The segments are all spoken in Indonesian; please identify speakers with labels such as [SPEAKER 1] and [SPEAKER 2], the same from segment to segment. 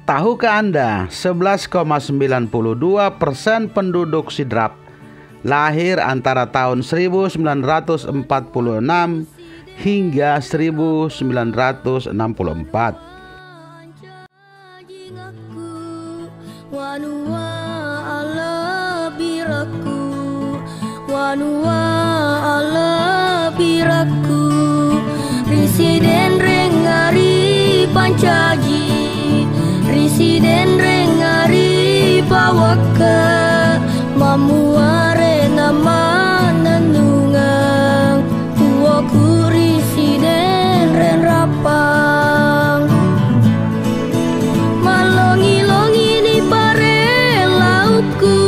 [SPEAKER 1] Tahukah Anda 11,92% penduduk Sidrap lahir antara tahun 1946 hingga 1964.
[SPEAKER 2] Residen rengari pancaji, residen rengari pawaka, mamuare nama nanungang, tuaku residen ren rapang, malongi-longi ni pare lautku,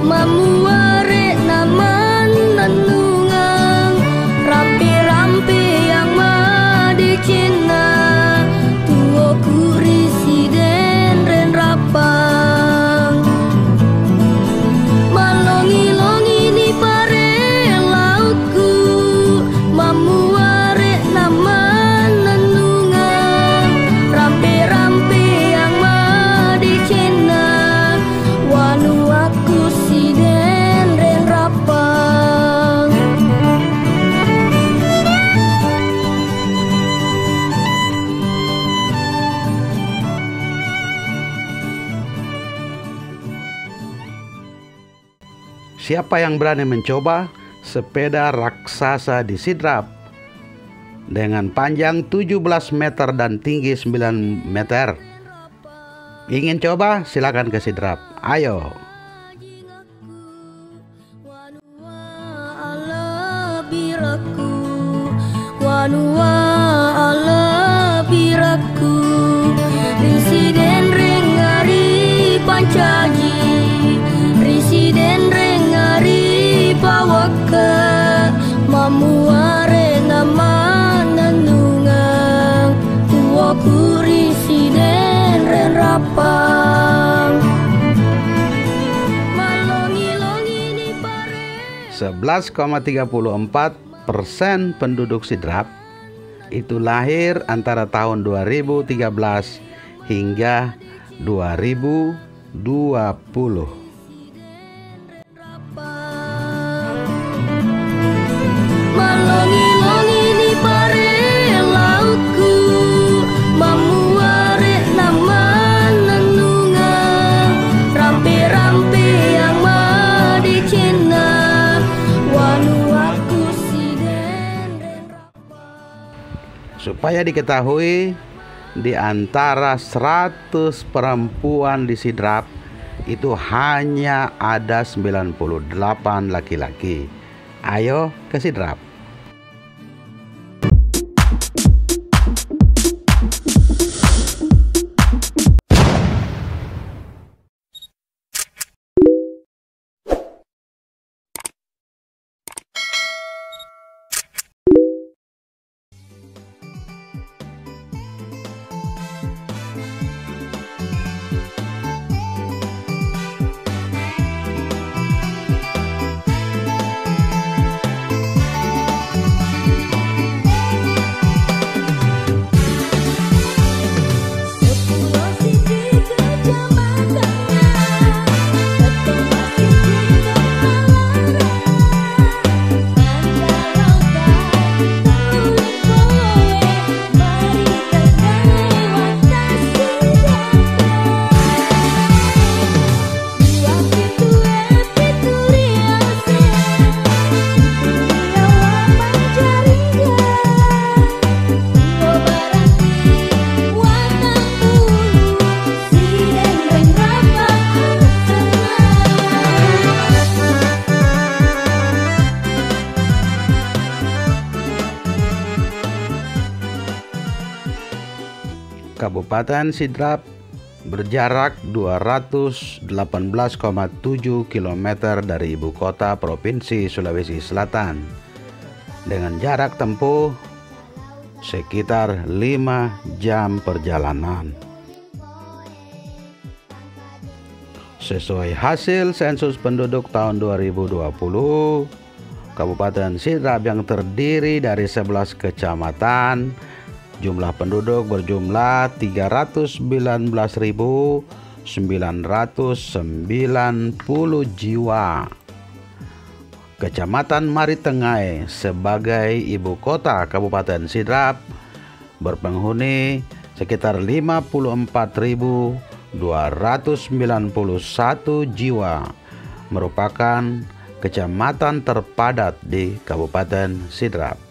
[SPEAKER 2] mamuare nama nanungang, rampe-rampe yang made Cina, tuaku residen ren rapang, malongi-longi ni pare lautku, mamuare nama nanungang, rampe-rampe yang made Cina, wanu aku siden ren rapang.
[SPEAKER 1] Siapa yang berani mencoba sepeda raksasa di Sidrap dengan panjang 17 meter dan tinggi 9 meter? Ingin coba? Silakan ke Sidrap. Ayo.
[SPEAKER 2] Wanua ala biraku, residen rengari pancaji, residen rengari pawaka, mamuare nama nanungang, tuaku residen ren rapang, malongi-longi ni pare.
[SPEAKER 1] 11,34% penduduk Sidrap itu lahir antara tahun 2013 hingga 2020.
[SPEAKER 2] Malongi-longi ni pare lautku, mamuare nama nanungang, rampe-rampe yang made Cina, wanu aku siden ren rapang.
[SPEAKER 1] Supaya diketahui, di antara 100 perempuan di Sidrap itu hanya ada 98 laki-laki. Ayo ke Sidrap. Kabupaten Sidrap berjarak 218,7 km dari ibu kota Provinsi Sulawesi Selatan dengan jarak tempuh sekitar 5 jam perjalanan. Sesuai hasil sensus penduduk tahun 2020, Kabupaten Sidrap yang terdiri dari 11 kecamatan Jumlah penduduk berjumlah 319.990 jiwa. Kecamatan Maritengai sebagai ibu kota Kabupaten Sidrap berpenghuni sekitar 54.291 jiwa, merupakan kecamatan terpadat di Kabupaten Sidrap.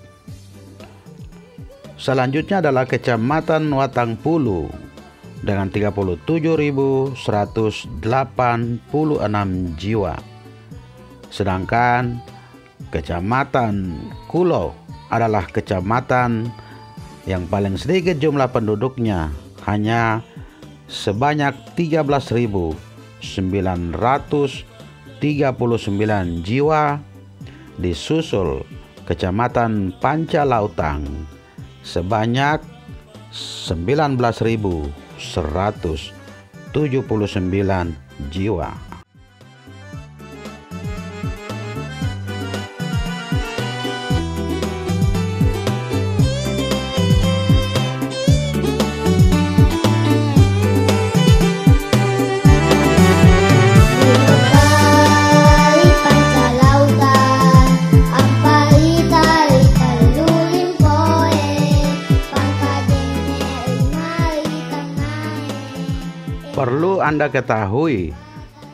[SPEAKER 1] Selanjutnya adalah Kecamatan Watangpulu dengan 37.186 jiwa. Sedangkan Kecamatan Kulo adalah kecamatan yang paling sedikit jumlah penduduknya, hanya sebanyak 13.939 jiwa, disusul Kecamatan Pancalautang sebanyak 19.179 jiwa. Perlu Anda ketahui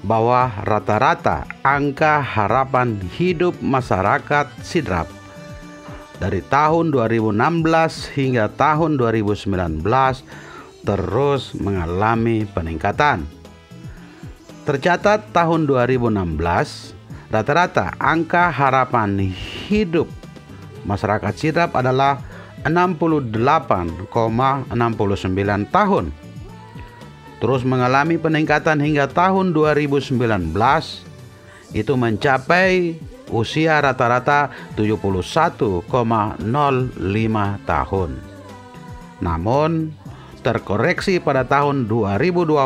[SPEAKER 1] bahwa rata-rata angka harapan hidup masyarakat Sidrap dari tahun 2016 hingga tahun 2019 terus mengalami peningkatan. Tercatat tahun 2016, rata-rata angka harapan hidup masyarakat Sidrap adalah 68,69 tahun. Terus mengalami peningkatan hingga tahun 2019, itu mencapai usia rata-rata 71,05 tahun. Namun terkoreksi pada tahun 2020,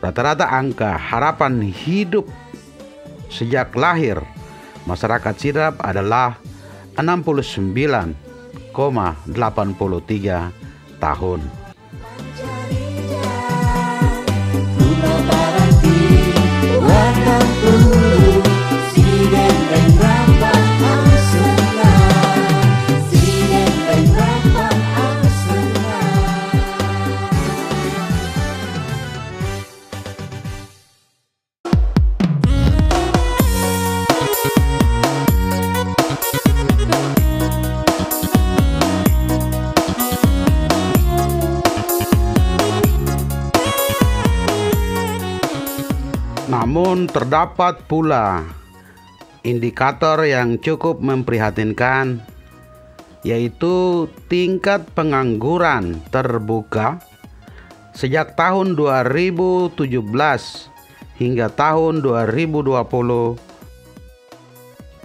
[SPEAKER 1] rata-rata angka harapan hidup sejak lahir masyarakat Sidrap adalah 69,83 tahun. Namun terdapat pula indikator yang cukup memprihatinkan, yaitu tingkat pengangguran terbuka sejak tahun 2017 hingga tahun 2020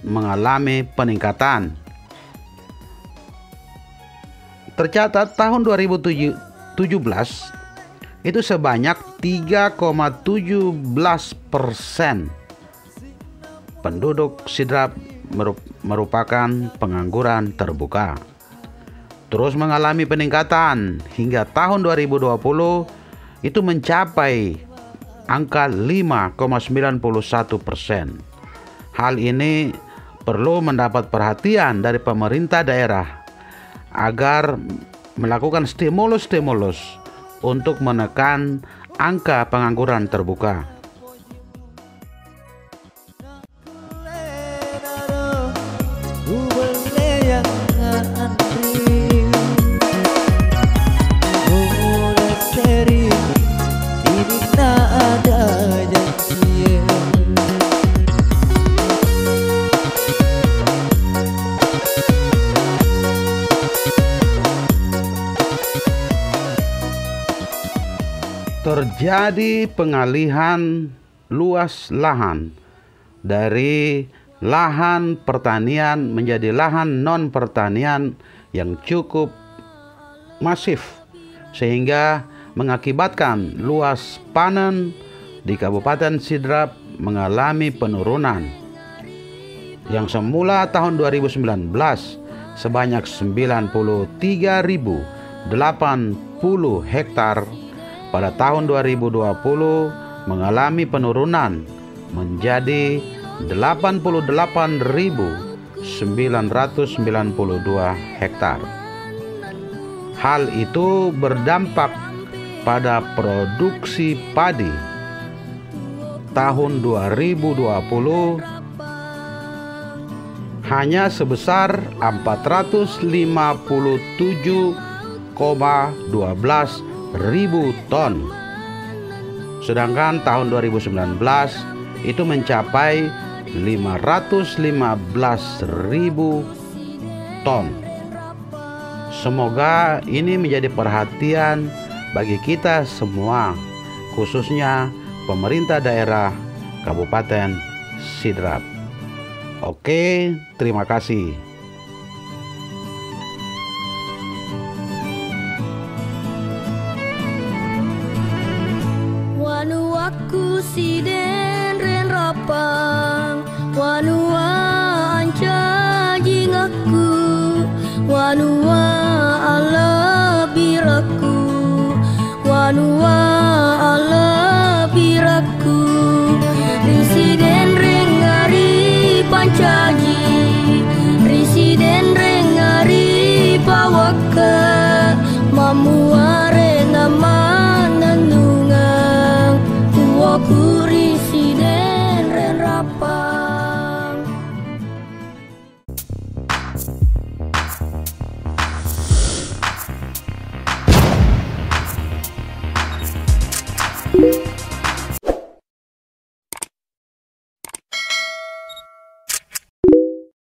[SPEAKER 1] mengalami peningkatan. Tercatat tahun 2017 itu sebanyak 3,17% penduduk Sidrap merupakan pengangguran terbuka. Terus mengalami peningkatan hingga tahun 2020 itu mencapai angka 5,91%. Hal ini perlu mendapat perhatian dari pemerintah daerah agar melakukan stimulus-stimulus untuk menekan angka pengangguran terbuka. Terjadi pengalihan luas lahan dari lahan pertanian menjadi lahan non pertanian yang cukup masif, sehingga mengakibatkan luas panen di Kabupaten Sidrap mengalami penurunan. Yang semula tahun 2019 sebanyak 93.080 hektar pada tahun 2020 mengalami penurunan menjadi 88.992 hektar. Hal itu berdampak pada produksi padi tahun 2020 hanya sebesar 457,12 ribu ton. Sedangkan tahun 2019 itu mencapai 515.000 ton. Semoga ini menjadi perhatian bagi kita semua, khususnya pemerintah daerah Kabupaten Sidrap. Oke, terima kasih.
[SPEAKER 2] Wanu aku siden ren rapang, wanu anca jingaku, wanu ala biraku, wanu